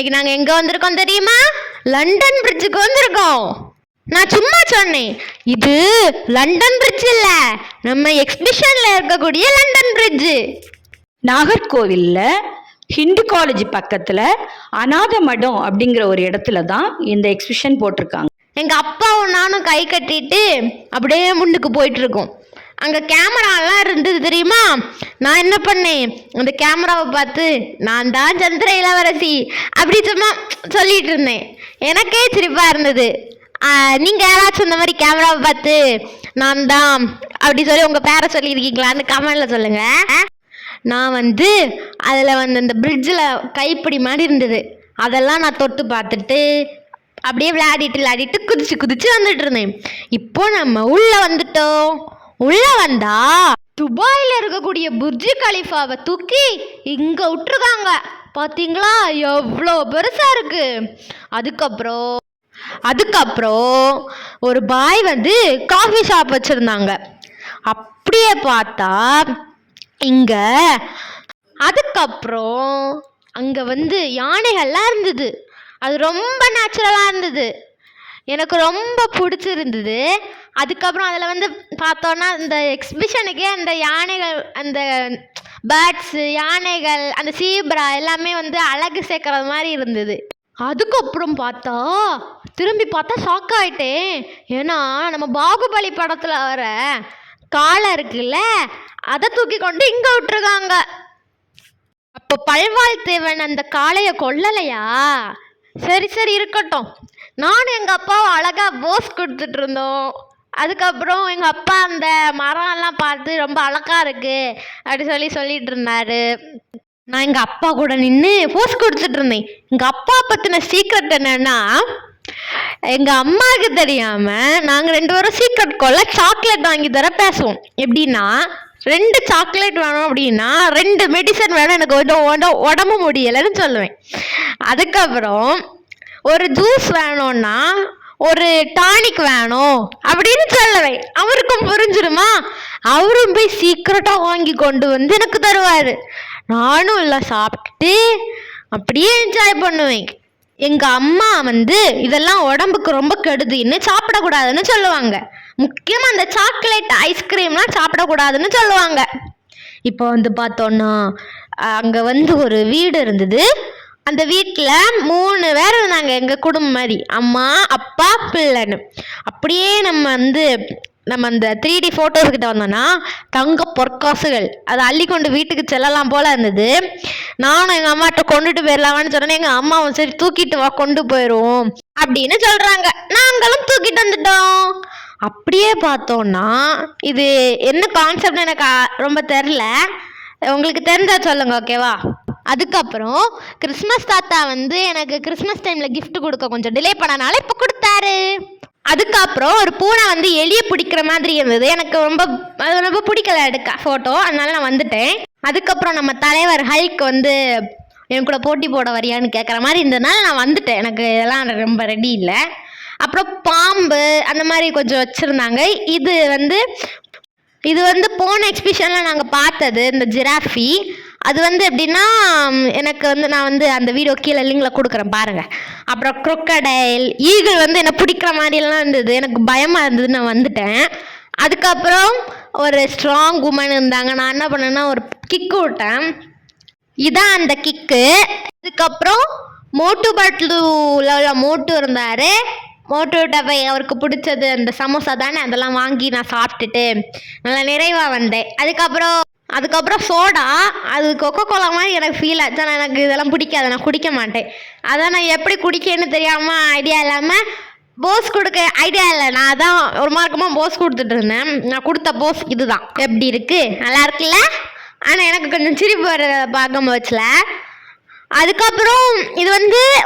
இன்னைக்கு நாங்கள் எங்கே வந்திருக்கோம் தெரியுமா? லண்டன் பிரிட்ஜுக்கு வந்திருக்கோம். நான் சும்மா சொன்னேன், இது லண்டன் பிரிட்ஜ் இல்ல, நம்ம எக்ஸிபிஷன்ல இருக்கக்கூடிய லண்டன் பிரிட்ஜ். நாகர்கோவில்ல ஹிந்து காலேஜ் பக்கத்துல அநாத மடம் அப்படிங்கிற ஒரு இடத்துல தான் இந்த எக்ஸிபிஷன் போட்டிருக்காங்க. எங்க அப்பாவும் நானும் கை கட்டிட்டு அப்படியே முன்னுக்கு போயிட்டு இருக்கோம். அங்கே கேமராலாம் இருந்தது தெரியுமா? நான் என்ன பண்ணேன், அந்த கேமராவை பார்த்து நான் தான் சந்திர இளவரசி அப்படி சும்மா சொல்லிட்டு இருந்தேன். எனக்கே சிரிப்பாக இருந்தது. நீங்கள் யாராச்சும் இந்த மாதிரி கேமராவை பார்த்து நான் தான் அப்படி சொல்லி உங்கள் பேரை சொல்லியிருக்கீங்களான்னு கமெண்டில் சொல்லுங்கள். நான் அதில் அந்த பிரிட்ஜில் கைப்பிடி மாதிரி இருந்தது, அதெல்லாம் நான் தொட்டு பார்த்துட்டு அப்படியே விளையாடிட்டு குதிச்சு வந்துட்டு இருந்தேன். இப்போ நம்ம உள்ளே வந்துட்டோம். உள்ள வந்தா துபாயில இருக்கக்கூடிய புர்ஜ் கலிஃபாவை தூக்கி இங்க விட்டுருக்காங்க. பாத்தீங்களா எவ்வளோ பெருசா இருக்கு. அதுக்கப்புறம் ஒரு பாய் காஃபி ஷாப் வச்சிருந்தாங்க. அப்படியே பார்த்தா இங்க அதுக்கப்புறம் அங்க யானைகள்லாம் இருந்தது. அது ரொம்ப நேச்சுரலா இருந்தது, எனக்கு ரொம்ப பிடிச்சிருந்தது. அதுக்கப்புறம் அதில் பார்த்தோன்னா இந்த எக்ஸிபிஷனுக்கே அந்த யானைகள், அந்த பேர்ட்ஸு, யானைகள், அந்த சீப்ரா எல்லாமே அழகு சேர்க்கறது மாதிரி இருந்தது. அதுக்கப்புறம் திரும்பி பார்த்தா ஷாக் ஆகிட்டேன். ஏன்னா நம்ம பாகுபலி படத்தில் வர காளை இருக்குல்ல, அதை தூக்கி கொண்டு இங்கே விட்டுருக்காங்க. அப்போ பல்வாழ் தேவன் அந்த காளையை கொல்லலையா? சரி இருக்கட்டும். நானும் எங்கள் அப்பாவும் அழகாக போஸ் கொடுத்துட்டு இருந்தோம். அதுக்கப்புறம் எங்கள் அப்பா அந்த மரம்லாம் பார்த்து ரொம்ப அழகா இருக்கு அப்படி சொல்லிட்டு இருந்தாரு. நான் எங்கள் அப்பா கூட நின்று போஸ் கொடுத்துட்டு இருந்தேன். எங்கள் அப்பா பற்றின சீக்ரெட் என்னன்னா, எங்கள் அம்மாவுக்கு தெரியாமல் நாங்கள் 2 பேரும் சீக்ரெட் கொள்ள சாக்லேட் வாங்கி தர பேசுவோம். எப்படின்னா 2 சாக்லேட் வேணும் அப்படின்னா 2 மெடிசன் வேணும், எனக்கு உடம்பு முடியலைன்னு சொல்லுவேன். அதுக்கப்புறம் ஒரு ஜூஸ் வேணும்னா ஒரு டானிக் வேணும் அப்படின்னு சொல்லுவேன். அவருக்கும் புரிஞ்சிருமா? அவரும் போய் சீக்கிரட்டாக வாங்கி கொண்டு எனக்கு தருவார். நானும் எல்லாம் சாப்பிட்டு அப்படியே என்ஜாய் பண்ணுவேன். எங்கள் அம்மா இதெல்லாம் உடம்புக்கு ரொம்ப கெடுதின்னு சாப்பிடக்கூடாதுன்னு சொல்லுவாங்க. முக்கியமாக அந்த சாக்லேட் ஐஸ்கிரீம்லாம் சாப்பிடக்கூடாதுன்னு சொல்லுவாங்க. இப்போ பார்த்தோன்னா அங்கே ஒரு வீடு இருந்தது. அந்த வீட்டில் 3 பேர் இருந்தாங்க, எங்கள் குடும்பம் மாதிரி, அம்மா அப்பா பிள்ளைன்னு. அப்படியே நம்ம அந்த 3D ஃபோட்டோஸ்கிட்ட வந்தோன்னா தங்க பொற்காசுகள் அதை அள்ளி கொண்டு வீட்டுக்கு செல்லலாம் போல இருந்தது. நானும் எங்கள் அம்மாட்ட கொண்டுட்டு போயிடலாமான்னு சொன்னேன். எங்கள் அம்மாவும் சரி தூக்கிட்டு வா கொண்டு போயிடுவோம் அப்படின்னு சொல்கிறாங்க. நாங்களும் தூக்கிட்டு வந்துட்டோம். அப்படியே பார்த்தோன்னா இது என்ன கான்செப்ட்னு எனக்கு ரொம்ப தெரில, உங்களுக்கு தெரிஞ்சா சொல்லுங்க, ஓகேவா? அதுக்கப்புறம் கிறிஸ்மஸ் தாத்தா எனக்கு கிறிஸ்மஸ் டைமில் கிஃப்ட் கொடுக்க கொஞ்சம் டிலே பண்ணனால இப்போ கொடுத்தாரு. அதுக்கப்புறம் ஒரு பூனை எலியை பிடிக்கிற மாதிரி இருந்தது. எனக்கு ரொம்ப பிடிக்கல எடுக்க ஃபோட்டோ, அதனால நான் வந்துட்டேன். அதுக்கப்புறம் நம்ம தலைவர் ஹல்க் என் கூட போட்டி போட வரியான்னு கேட்குற மாதிரி இருந்ததுனால நான் வந்துட்டேன். எனக்கு இதெல்லாம் ரொம்ப ரெடி இல்லை. அப்புறம் பாம்பு அந்த மாதிரி கொஞ்சம் வச்சுருந்தாங்க. இது போன எக்ஸிபிஷனில் நாங்கள் பார்த்தது இந்த ஜிராஃபி. அது எப்படின்னா எனக்கு நான் அந்த வீடியோ கீழே லிங்கில் கொடுக்குறேன் பாருங்கள். அப்புறம் crocodile, ஈகிள் என்னை பிடிக்கிற மாதிரிலாம் இருந்தது. எனக்கு பயமாக இருந்தது, நான் வந்துட்டேன். அதுக்கப்புறம் ஒரு ஸ்ட்ராங் உமன் இருந்தாங்க. நான் என்ன பண்ணேன்னா ஒரு கிக்கு விட்டேன், இதான் அந்த கிக்கு. அதுக்கப்புறம் மோட்டு பட்லுல மோட்டு இருந்தார். மோட்டோட்ட போய் அவருக்கு பிடிச்சது அந்த சமோசா தானே, அதெல்லாம் வாங்கி நான் சாப்பிட்டுட்டு நல்லா நிறைவாக வந்தேன். அதுக்கப்புறம் சோடா, அது கொக்கோ கோலா மாதிரி எனக்கு ஃபீல் ஆச்சு. ஆனால் எனக்கு இதெல்லாம் பிடிக்காது, நான் குடிக்க மாட்டேன். அதான் நான் எப்படி குடிக்கன்னு தெரியாமல் ஐடியா இல்லாமல் போஸ் கொடுக்க ஐடியா இல்லை. நான் அதான் ஒரு மார்க்கமாக போஸ் கொடுத்துட்டு இருந்தேன். நான் கொடுத்த போஸ் இதுதான். எப்படி இருக்கு? நல்லா இருக்குல்ல? ஆனால் எனக்கு கொஞ்சம் சிரிப்பு வர பார்க்கும் போச்சுல. அதுக்கப்புறம் இது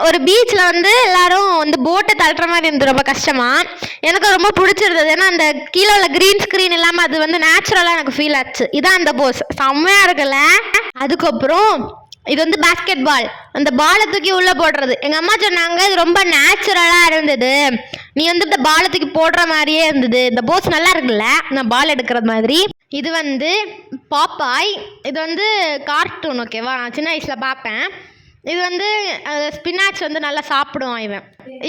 ஒரு பீச்சில் எல்லாரும் போட்டை தள்ளுற மாதிரி இருந்தது, ரொம்ப கஷ்டமாக. எனக்கு ரொம்ப பிடிச்சிருந்தது. ஏன்னா அந்த கீழே உள்ள க்ரீன் ஸ்க்ரீன் இல்லாமல் அது நேச்சுரலாக எனக்கு ஃபீல் ஆச்சு. இதான் அந்த போஸ், செம்மையாக இருக்குல்ல? அதுக்கப்புறம் இது பேஸ்கெட் பால், அந்த பாலை தூக்கி உள்ளே போடுறது. எங்கள் அம்மா சொன்னாங்க இது ரொம்ப நேச்சுரலாக இருந்தது, நீ இந்த பாலை தூக்கி போடுற மாதிரியே இருந்தது, இந்த போஸ் நல்லா இருக்குல்ல, நான் பால் எடுக்கிறது மாதிரி. இது பாப்பாய், இது கார்ட்டூன், ஓகேவா? நான் சின்ன வயசில் பார்ப்பேன். இது வந்து ஸ்பினாச் வந்து நல்லா சாப்பிடுவான்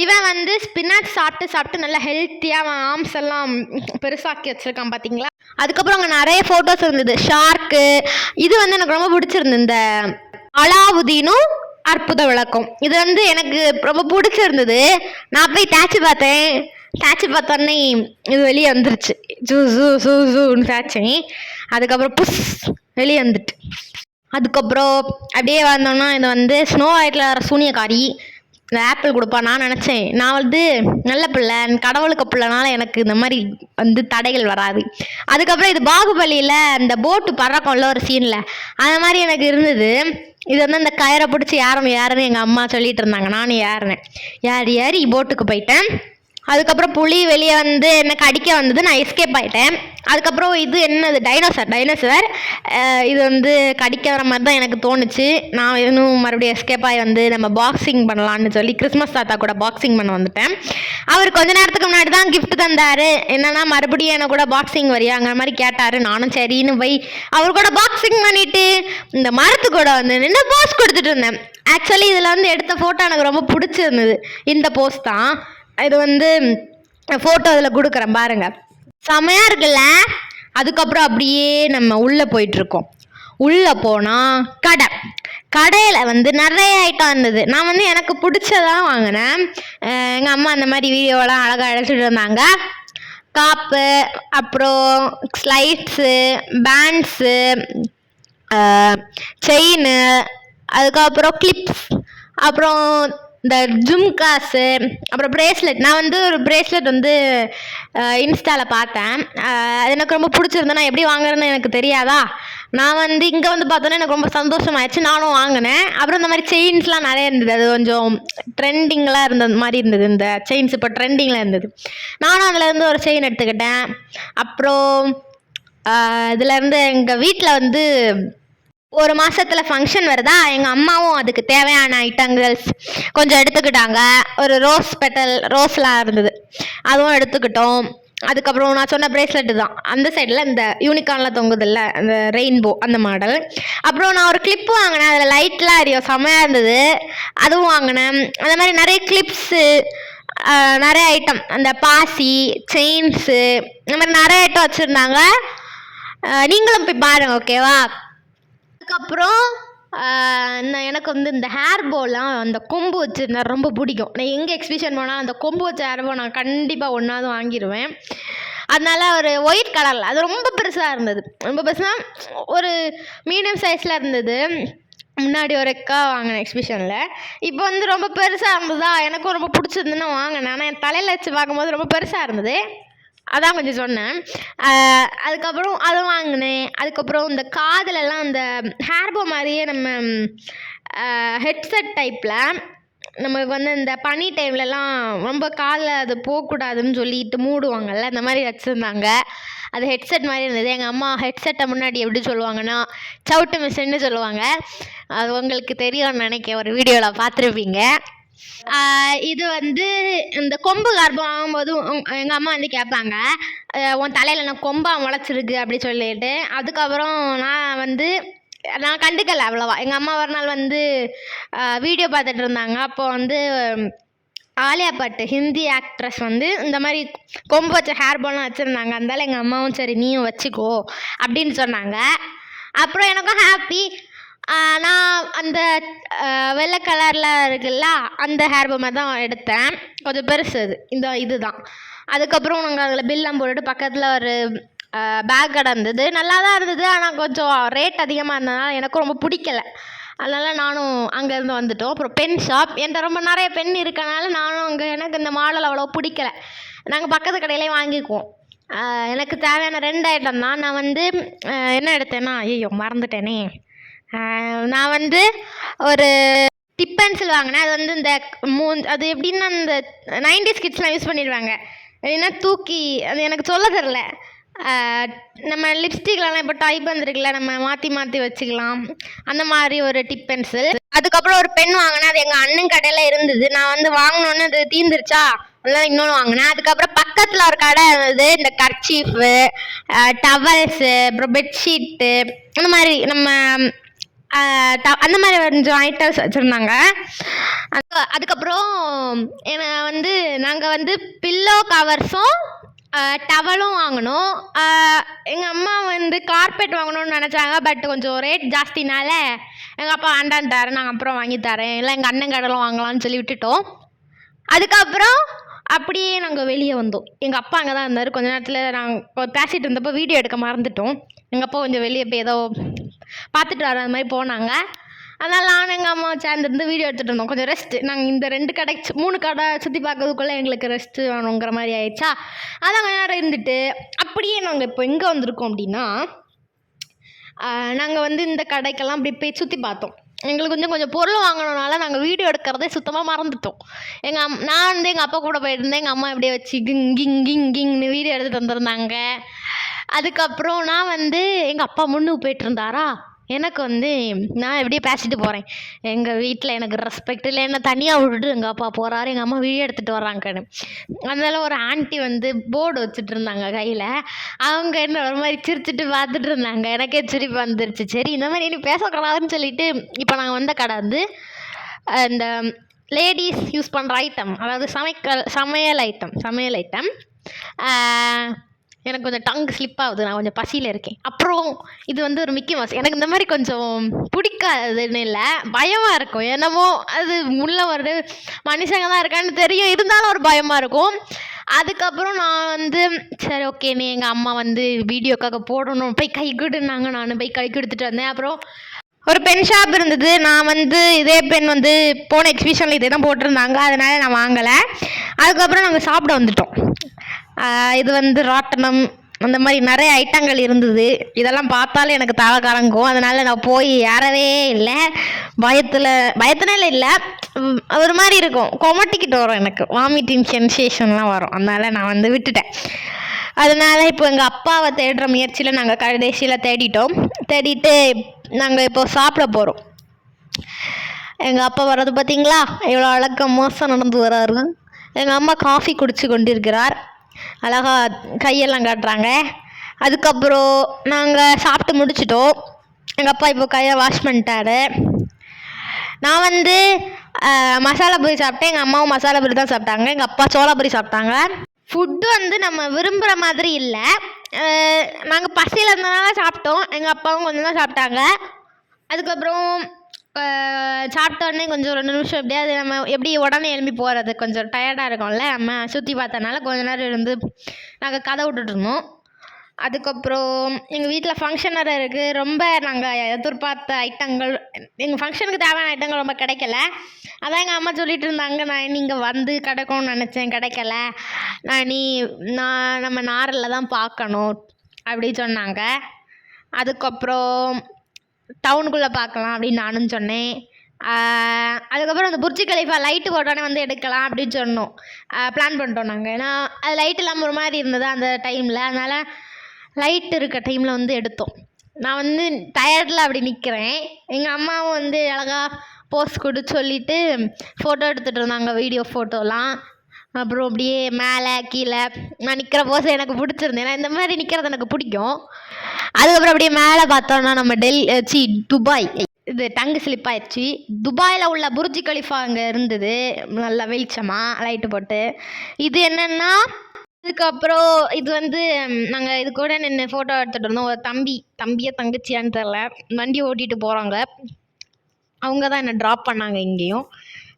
இவன் வந்து ஸ்பினாச் சாப்பிட்டு நல்லா ஹெல்த்தியாக அவன் ஆர்ம்ஸ் எல்லாம் பெருசாக்கி வச்சுருக்கான் பார்த்தீங்களா. அதுக்கப்புறம் அங்கே நிறைய ஃபோட்டோஸ் இருந்தது, ஷார்க்கு. இது வந்து எனக்கு ரொம்ப பிடிச்சிருந்தது, இந்த அலாவுதீனும் அற்புத விளக்கம். இது வந்து எனக்கு ரொம்ப பிடிச்சிருந்தது. நான் போய் தேய்ச்சி பார்த்தோன்னே இது வெளியே வந்துருச்சு. ஜூன்னு தேய்ச்சேன். அதுக்கப்புறம் புஷ் வெளியே வந்துட்டு. அதுக்கப்புறம் அப்படியே வந்தோன்னா இது வந்து ஸ்னோ ஒயிட்டில் வர சூனியக்காரி இந்த ஆப்பிள் கொடுப்பா. நான் நினச்சேன் நான் வந்து நல்ல பிள்ளை, கடவுளுக்கு பிள்ளைனால எனக்கு இந்த மாதிரி வந்து தடைகள் வராது. அதுக்கப்புறம் இது பாகுபலியில் இந்த போட்டு பறக்கும்ல ஒரு சீனில், அந்த மாதிரி எனக்கு இருந்தது. இது வந்து அந்த கயிறை பிடிச்சி யாருன்னு எங்கள் அம்மா சொல்லிட்டு இருந்தாங்க. நானும் ஏறி போட்டுக்கு போயிட்டேன். அதுக்கப்புறம் புலி வெளியே வந்து என்ன கடிக்க வந்தது, நான் எஸ்கேப் ஆகிட்டேன். அதுக்கப்புறம் இது என்னது, டைனோசர். இது வந்து கடிக்க வர மாதிரி தான் எனக்கு தோணுச்சு. நான் இன்னும் மறுபடியும் எஸ்கேப் ஆகி வந்து நம்ம பாக்ஸிங் பண்ணலான்னு சொல்லி கிறிஸ்மஸ் தாத்தா கூட பாக்ஸிங் பண்ண வந்துட்டேன். அவர் கொஞ்ச நேரத்துக்கு முன்னாடி தான் கிஃப்ட் தந்தார். என்னன்னா மறுபடியும் என்ன கூட பாக்ஸிங் வரியாங்கிற மாதிரி கேட்டார். நானும் சரின்னு போய் அவர் கூட பாக்ஸிங் பண்ணிட்டு இந்த மரத்து கூட வந்து நின்று போஸ் கொடுத்துட்டு இருந்தேன். ஆக்சுவலி இதில் வந்து எடுத்த ஃபோட்டோ எனக்கு ரொம்ப பிடிச்சிருந்தது. இந்த போஸ் தான். இது வந்து ஃபோட்டோ இதில் கொடுக்குறேன் பாருங்க, செமையாக இருக்குல்ல. அதுக்கப்புறம் அப்படியே நம்ம உள்ளே போயிட்டுருக்கோம். உள்ளே போனால் கடையில் வந்து நிறைய ஐட்டம் இருந்தது. நான் வந்து எனக்கு பிடிச்சதான் வாங்கினேன். எங்கள் அம்மா அந்த மாதிரி வீடியோலாம் அழகாக எடுத்துகிட்டு இருந்தாங்க. காப்பு, அப்புறம் ஸ்லைட்ஸு, பேண்ட்ஸு, செயின், அதுக்கப்புறம் கிளிப்ஸ், அப்புறம் இந்த ஜும்காஸு, அப்புறம் பிரேஸ்லெட். நான் வந்து ஒரு பிரேஸ்லெட் வந்து இன்ஸ்டாவில் பார்த்தேன். அது எனக்கு ரொம்ப பிடிச்சிருந்தேன். நான் எப்படி வாங்குறேன்னு எனக்கு தெரியாதா. நான் வந்து இங்கே வந்து பார்த்தோன்னா எனக்கு ரொம்ப சந்தோஷமாயிடுச்சு. நானும் வாங்கினேன். அப்புறம் இந்த மாதிரி செயின்ஸ்லாம் நிறைய இருந்தது. அது கொஞ்சம் ட்ரெண்டிங்லாம் இருந்த மாதிரி இருந்தது. இந்த செயின்ஸ் இப்போ ட்ரெண்டிங்கில் இருந்தது. நானும் அதிலேருந்து ஒரு செயின் எடுத்துக்கிட்டேன். அப்புறம் இதுலேருந்து எங்கள் வீட்டில் வந்து ஒரு மாதத்தில் ஃபங்க்ஷன் வருதா, எங்கள் அம்மாவும் அதுக்கு தேவையான ஐட்டங்கள்ஸ் கொஞ்சம் எடுத்துக்கிட்டாங்க. ஒரு ரோஸ்லாம் இருந்தது, அதுவும் எடுத்துக்கிட்டோம். அதுக்கப்புறம் நான் சொன்ன பிரேஸ்லெட்டு தான், அந்த சைடில் இந்த யூனிகார்னில் தொங்குதில்ல அந்த ரெயின்போ அந்த மாடல். அப்புறம் நான் ஒரு கிளிப்பு வாங்கினேன், அதில் லைட்லாம் எரியும், செம்மையாக இருந்தது, அதுவும் வாங்கினேன். அந்த மாதிரி நிறைய கிளிப்ஸு, நிறைய ஐட்டம், அந்த பாசி, செயின்ஸு, இந்த மாதிரி நிறைய ஐட்டம் வச்சுருந்தாங்க. நீங்களும் போய் பாருங்கள், ஓகேவா. அதுக்கப்புறம் எனக்கு வந்து இந்த ஹேர் போலாம் அந்த கொம்பு வச்சுருந்தா ரொம்ப பிடிக்கும். நான் எங்கே எக்ஸிபிஷன் போனால் அந்த கொம்பு வச்ச ஹேர் போ நான் கண்டிப்பாக ஒன்றாவது வாங்கிடுவேன். அதனால ஒரு ஒயிட் கலரில் அது ரொம்ப பெருசாக இருந்தது. ரொம்ப பெருசாக ஒரு மீடியம் சைஸில் இருந்தது. முன்னாடி ஒரு அக்கா வாங்கினேன் எக்ஸிபிஷனில். இப்போ வந்து ரொம்ப பெருசாக இருந்ததா, எனக்கும் ரொம்ப பிடிச்சிருந்துன்னு வாங்கினேன். ஆனால் என் தலையில் வச்சு பார்க்கும்போது ரொம்ப பெருசாக இருந்தது, அதான் கொஞ்சம் சொன்னேன். அதுக்கப்புறம் அதை வாங்கினேன். அதுக்கப்புறம் இந்த காதிலெல்லாம் அந்த ஹேர்போ மாதிரியே நம்ம ஹெட்செட் டைப்பில் நமக்கு வந்து இந்த பனி டைம்லலாம் ரொம்ப காதில் அது போகக்கூடாதுன்னு சொல்லிட்டு மூடுவாங்கள்ல, அந்த மாதிரி வச்சுருந்தாங்க. அது ஹெட்செட் மாதிரி இருந்தது. எங்கள் அம்மா ஹெட்செட்டை முன்னாடி எப்படி சொல்லுவாங்கன்னா சவுட்டு மிஷின்னு சொல்லுவாங்க. அது உங்களுக்கு தெரியும்னு நினைக்கிறேன், ஒரு வீடியோவில் பார்த்துருப்பீங்க. இது வந்து இந்த கொம்பு கர்ப்பம் ஆகும்போது எங்கள் அம்மா வந்து கேட்பாங்க, உன் தலையில் நான் கொம்பா முளைச்சிருக்கு அப்படி சொல்லிட்டு. அதுக்கப்புறம் நான் கண்டுக்கலை அவ்வளோவா. எங்கள் அம்மா ஒரு நாள் வந்து வீடியோ பார்த்துட்டு இருந்தாங்க. அப்போ வந்து ஆலியா பட் ஹிந்தி ஆக்ட்ரஸ் வந்து இந்த மாதிரி கொம்பு வச்ச ஹேர் போலாம் வச்சுருந்தாங்க. அதனால எங்கள் அம்மாவும் சரி நீயும் வச்சுக்கோ அப்படின்னு சொன்னாங்க. அப்புறம் எனக்கும் ஹாப்பி. நான் அந்த வெள்ளை கலரில் இருக்குல்ல அந்த ஹேர் பொம்மை தான் எடுத்தேன், கொஞ்சம் பெருசு அது. இதுதான். அதுக்கப்புறம் நாங்கள் அதில் பில்லாம் போட்டுட்டு பக்கத்தில் ஒரு பேக் கடை இருந்தது, நல்லா தான் இருந்தது. ஆனால் கொஞ்சம் ரேட் அதிகமாக இருந்ததுனால எனக்கும் ரொம்ப பிடிக்கல. அதனால் நானும் அங்கேருந்து வந்துட்டோம். அப்புறம் பென் ஷாப், என்கிட்ட ரொம்ப நிறைய பென் இருக்கனால நானும் எனக்கு இந்த மாடல் அவ்வளோ பிடிக்கல. நாங்கள் பக்கத்து கடையிலே வாங்கிக்குவோம். எனக்கு தேவையான 2 ஐட்டம் தான். நான் வந்து என்ன எடுத்தேன்னா, ஐயோ மறந்துட்டேனே. நான் வந்து ஒரு டிப் பென்சில் வாங்கினேன். அது வந்து இந்த அது எப்படின்னா இந்த 90s கிட்ஸ்லாம் யூஸ் பண்ணிடுவாங்க, ஏன்னா தூக்கி அது எனக்கு சொல்ல தெரில. நம்ம லிப்ஸ்டிக்லாம் இப்போ டைப் வந்துருக்குல்ல, நம்ம மாற்றி மாற்றி வச்சுக்கலாம், அந்த மாதிரி ஒரு டிப் பென்சில். அதுக்கப்புறம் ஒரு பென் வாங்கினேன், அது எங்கள் அண்ணன் கடையில் இருந்தது. நான் வந்து வாங்கினோன்னு அது தீர்ந்துருச்சா, அதெல்லாம் இன்னொன்று வாங்கினேன். அதுக்கப்புறம் பக்கத்தில் ஒரு கடை இருந்தது, இந்த கர்ச்சீஃபு, டவல்ஸு, அப்புறம் பெட்ஷீட்டு, அந்த மாதிரி நம்ம அந்த மாதிரி கொஞ்சம் ஐட்டம்ஸ் வச்சுருந்தாங்க. அதுக்கப்புறம் வந்து நாங்கள் வந்து பில்லோ கவர்ஸும் டவலும் வாங்கினோம். எங்கள் அம்மா வந்து கார்பெட் வாங்கணும்னு நினச்சாங்க. பட் கொஞ்சம் ரேட் ஜாஸ்தினால எங்கள் அப்பா வேண்டான்ட்டாரு. நாங்கள் அப்புறம் வாங்கி தரேன், இல்லை எங்கள் அண்ணன் கடையில் வாங்கலாம்னு சொல்லி விட்டுட்டோம். அதுக்கப்புறம் அப்படியே நாங்கள் வெளியே வந்தோம். எங்கள் அப்பா அங்கே தான் இருந்தார். கொஞ்ச நேரத்தில் நாங்கள் பேசிகிட்டு இருந்தப்போ வீடியோ எடுக்க மறந்துட்டோம். எங்கள் அப்பா கொஞ்சம் வெளியே போய் ஏதோ பார்த்துட்டு வர அந்த மாதிரி போனாங்க. அதனால் நானும் எங்கள் அம்மா சேர்ந்துருந்து வீடியோ எடுத்துகிட்டு இருந்தோம். கொஞ்சம் ரெஸ்ட்டு. நாங்கள் இந்த 2 கடை 3 கடை சுற்றி பார்க்கறதுக்குள்ளே எங்களுக்கு ரெஸ்ட்டு வேணுங்கிற மாதிரி ஆயிடுச்சா. அதான் கொஞ்ச நேரம் இருந்துட்டு அப்படியே நாங்கள் இப்போ எங்கே வந்திருக்கோம் அப்படின்னா, நாங்கள் வந்து இந்த கடைக்கெல்லாம் அப்படி போய் சுற்றி பார்த்தோம். எங்களுக்கு கொஞ்சம் பொருள் வாங்கணுனால நாங்கள் வீடியோ எடுக்கிறதே சுத்தமாக மறந்துட்டோம். நான் வந்து எங்கள் அப்பா கூட போயிருந்தேன். எங்கள் அம்மா இப்படியே வச்சு கிங்னு வீடியோ எடுத்துகிட்டு வந்திருந்தாங்க. அதுக்கப்புறம் நான் வந்து எங்கள் அப்பா முன்னுக்கு போயிட்டு இருந்தாரா, எனக்கு வந்து நான் எப்படியே பேசிட்டு போகிறேன். எங்கள் வீட்டில் எனக்கு ரெஸ்பெக்ட் இல்லை, என்னை தனியாக விட்டுட்டு எங்கள் அப்பா போகிறாரு, எங்கள் அம்மா வீடியோ எடுத்துகிட்டு வர்றாங்கன்னு. அதனால ஒரு ஆண்டி வந்து போர்டு வச்சுட்டு இருந்தாங்க கையில். அவங்க என்ன ஒரு மாதிரி சிரிச்சுட்டு பார்த்துட்டு இருந்தாங்க. எனக்கே சிரிப்பு வந்துருச்சு. சரி இந்த மாதிரி இனி பேசக்கூடாதுன்னு சொல்லிட்டு இப்போ நாங்கள் வந்த கடை வந்து இந்த லேடிஸ் யூஸ் பண்ணுற ஐட்டம், அதாவது சமையல் ஐட்டம். எனக்கு கொஞ்சம் டங்கு ஸ்லிப் ஆகுது, நான் கொஞ்சம் பசியில் இருக்கேன். அப்புறம் இது வந்து ஒரு மிக்கி மவுஸ். எனக்கு இந்த மாதிரி கொஞ்சம் பிடிக்காதுன்னு இல்லை, பயமாக இருக்கும். என்னமோ அது உள்ள ஒரு மனுஷங்க தான் இருக்கான்னு தெரியும், இருந்தாலும் ஒரு பயமாக இருக்கும். அதுக்கப்புறம் நான் வந்து சரி ஓகே, நீ எங்கள் அம்மா வந்து வீடியோக்காக போடணும், போய் கை கொடுனாங்க. நான் போய் கை கொடுத்துட்டு வந்தேன். அப்புறம் ஒரு பென் ஷாப் இருந்தது. நான் வந்து இதே பென் வந்து போன எக்ஸிபிஷனில் இதே தான் போட்டிருந்தாங்க, அதனால் நான் வாங்கலை. அதுக்கப்புறம் நாங்கள் சாப்பிட வந்துட்டோம். இது வந்து ராட்டனம் அந்த மாதிரி நிறைய ஐட்டங்கள் இருந்தது. இதெல்லாம் பார்த்தாலே எனக்கு தலை கலங்கும். அதனால் நான் போய் ஏறவே இல்லை. பயத்தினால இல்லை, ஒரு மாதிரி இருக்கும், கொமட்டிக்கிட்டு வரும், எனக்கு வாமிட்டிங் சென்சேஷன்லாம் வரும். அதனால் நான் வந்து விட்டுட்டேன். அதனால் இப்போ எங்கள் அப்பாவை தேடுற முயற்சியில் நாங்கள் கடைசியில் தேடிட்டு நாங்கள் இப்போ சாப்பிட போகிறோம். எங்கள் அப்பா வர்றது பார்த்தீங்களா, எவ்வளோ அழகாக மோசம் நடந்து வர்றாரு. எங்கள் அம்மா காஃபி குடிச்சு கொண்டிருக்கிறார். அழகாக கையெல்லாம் காட்டுறாங்க. அதுக்கப்புறம் நாங்கள் சாப்பிட்டு முடிச்சிட்டோம். எங்கள் அப்பா இப்போ கையை வாஷ் பண்ணிட்டாரு. நான் வந்து மசாலா பூரி சாப்பிட்டேன். எங்கள் அம்மாவும் மசாலா பூரி தான் சாப்பிட்டாங்க. எங்கள் அப்பா சோளா பூரி சாப்பிட்டாங்க. ஃபுட்டு வந்து நம்ம விரும்புகிற மாதிரி இல்லை. நாங்கள் பசியில் இருந்தனால சாப்பிட்டோம். எங்கள் அப்பாவும் கொஞ்சம் தான் சாப்பிட்டாங்க. அதுக்கப்புறம் சாப்பிட்டோடனே கொஞ்சம் 2 நிமிஷம் எப்படியாவது நம்ம எப்படி உடனே எழும்பி போகிறது, கொஞ்சம் டயர்டாக இருக்கும்ல, நம்ம சுற்றி பார்த்தனால கொஞ்ச நேரம் இருந்து நாங்கள் கதை விட்டுட்ருந்தோம். அதுக்கப்புறம் எங்கள் வீட்டில் ஃபங்க்ஷன் வேறு இருக்குது. ரொம்ப நாங்கள் எதிர்பார்த்த ஐட்டங்கள், எங்கள் ஃபங்க்ஷனுக்கு தேவையான ஐட்டங்கள் ரொம்ப கிடைக்கல. அதான் எங்கள் அம்மா சொல்லிகிட்டு இருந்தாங்க, நான் நீங்கள் வந்து கிடைக்கும்னு நினச்சேன், கிடைக்கல, நம்ம நாரில் தான் பார்க்கணும் அப்படி சொன்னாங்க. அதுக்கப்புறம் டவுனுக்குள்ளே பார்க்கலாம் அப்படின்னு நானும் சொன்னேன். அதுக்கப்புறம் அந்த புர்ஜ் கலிஃபா லைட்டு போட்டோன்னே வந்து எடுக்கலாம் அப்படின்னு சொன்னோம், பிளான் பண்ணிட்டோம் நாங்கள். ஏன்னா அது லைட் இல்லாமல் ஒரு மாதிரி இருந்தது அந்த டைமில், அதனால் லைட் இருக்க டைமில் வந்து எடுத்தோம். நான் வந்து டயர்டில் அப்படி நிற்கிறேன். எங்கள் அம்மாவும் வந்து அழகாக போஸ் கொடு சொல்லிவிட்டு ஃபோட்டோ எடுத்துகிட்டு இருந்தாங்க, வீடியோ ஃபோட்டோலாம். அப்புறம் அப்படியே மேலே கீழே நான் நிற்கிற போஸ் எனக்கு பிடிச்சிருந்தேன். ஏன்னா இந்த மாதிரி நிற்கிறது எனக்கு பிடிக்கும். அதுக்கப்புறம் அப்படியே மேலே பார்த்தோன்னா நம்ம துபாய், இது டங்கு ஸ்லிப் ஆயிடுச்சு. துபாயில் உள்ள புர்ஜ் கலிஃபா அங்கே இருந்தது, நல்லா வெளிச்சமாக லைட்டு போட்டு. இது என்னென்னா, அதுக்கப்புறம் இது வந்து நாங்கள் இது கூட நின்று ஃபோட்டோ எடுத்துகிட்டு இருந்தோம். ஒரு தம்பியை தங்கச்சியான்னு தெரில, வண்டி ஓட்டிகிட்டு போகிறாங்க, அவங்க தான் என்னை ட்ராப் பண்ணாங்க இங்கேயும்.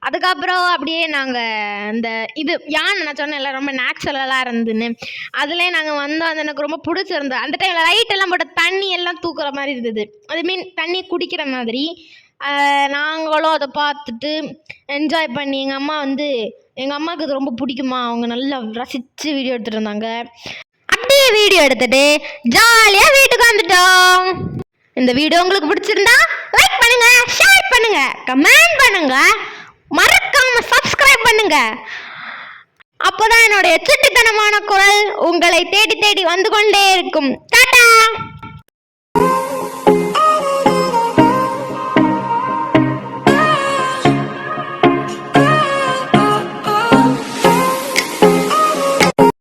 அதுக்கப்புறம் அப்படியே நாங்கள் இந்த இது யானை நான் சொன்னேன்ல ரொம்ப நேச்சுரலாக இருந்துன்னு, அதுலேயே நாங்கள் வந்தோம். அது எனக்கு ரொம்ப பிடிச்சிருந்தது. அந்த டைமில் லைட்டெல்லாம் போட்டு தண்ணி எல்லாம் தூக்குற மாதிரி இருந்தது, அது மீன் தண்ணி குடிக்கிற மாதிரி. நாங்களும் அதை பார்த்துட்டு என்ஜாய் பண்ணி, எங்கள் அம்மாவுக்கு இது ரொம்ப பிடிக்குமா, அவங்க நல்லா ரசித்து வீடியோ எடுத்துகிட்டு இருந்தாங்க. அப்படியே வீடியோ எடுத்துகிட்டு ஜாலியாக வீட்டுக்கு வந்துட்டோம். இந்த வீடியோ உங்களுக்கு பிடிச்சிருந்தா லைக் பண்ணுங்க, ஷேர் பண்ணுங்க, கமெண்ட் பண்ணுங்க, மறக்காம சப்ஸ்கிரைப் பண்ணுங்க. அப்போதான் என்னுடைய சுட்டித்தனமான குரல் உங்களை தேடி தேடி வந்து கொண்டே இருக்கும்.